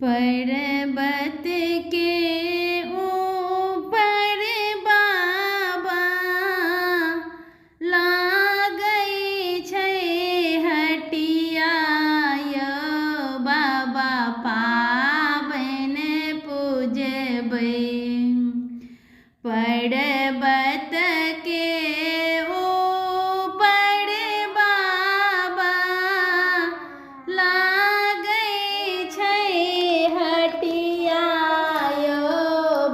पर्वत के ऊपर बाबा लागै छै हटिया यौ बाबा पाबनि पूजबै। पर्वत के ऊपर बाबा लागै छै हटिया यौ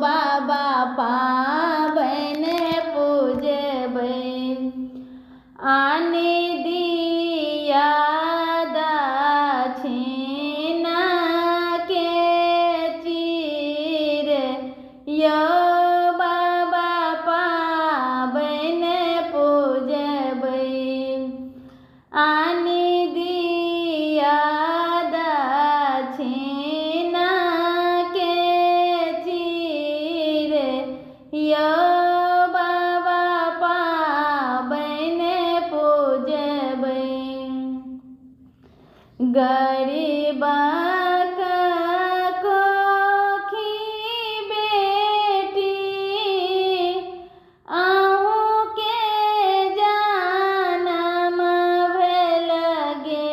बाबा पाबनि पूजबै। आन दिया दक्षिणा के चीर यौ बाबा पाबनि पूजबै। आन दिया दक्षिणा के चीर यौ बाबा पाबनि पूजबै। गरीबक कोखी बेटी अहूँ के जनम भेल गे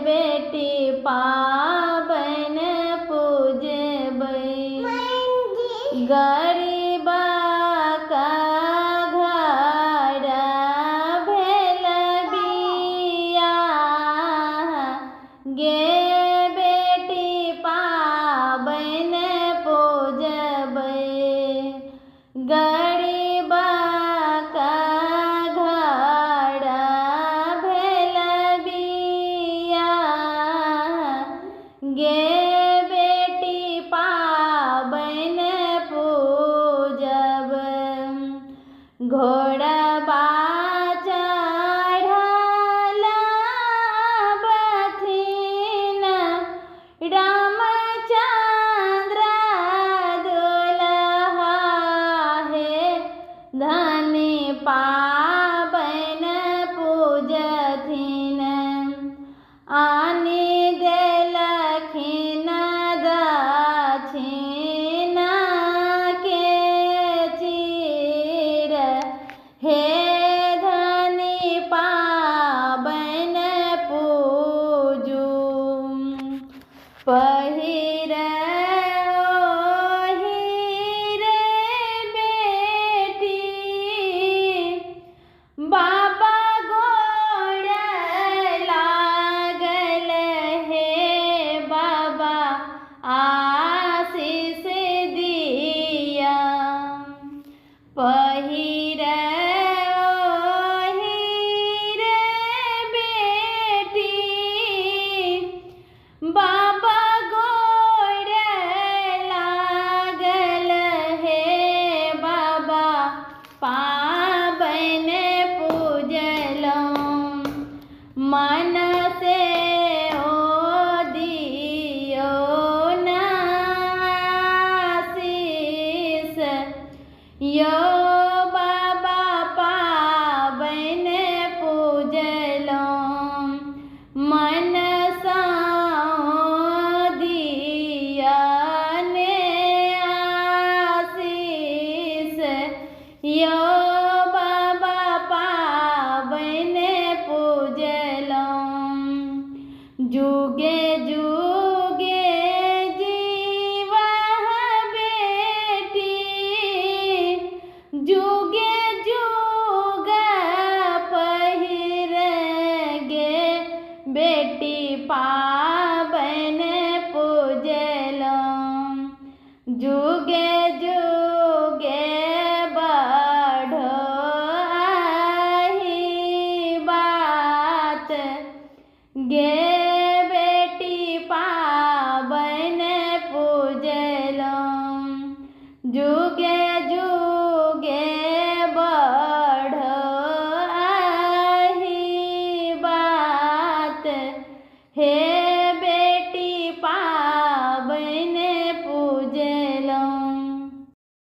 बेटी पाबनि पूजबै। गरीबक घर भेल बियाह गे बेटी पाबनि पूजबै। गरीबक घर भेल बियाह गे बेटी पाबनि पूजब। घोड़बा चढ़ल बथिन रामचंद्र दुल्हा हे धनी पाबनि पूजथिन। आन देलखिन दक्षिणा के चीर हे धनी पाबनि पूजू। पहिर ओहि रे बेटी बाबा गोड़ लागल हे बाबा आशीष दिया। पहिर ओहि रे बेटी बाबा गोड़ लागल हे बाबा पाबनि पूजलहुँ। मन से ओ दियौ न आशीष यौ बाबा पाबनि पूजलहुँ। मन सँ दिया ने आशीष यौ बाबा पाबनि पूजलहुँ। जुगे जुगे जीवह बेटी जुगे जुग पहिर गे बेटी पाबनि पूजलहुँ। जुगे जुगे बढ़ो आही बात गे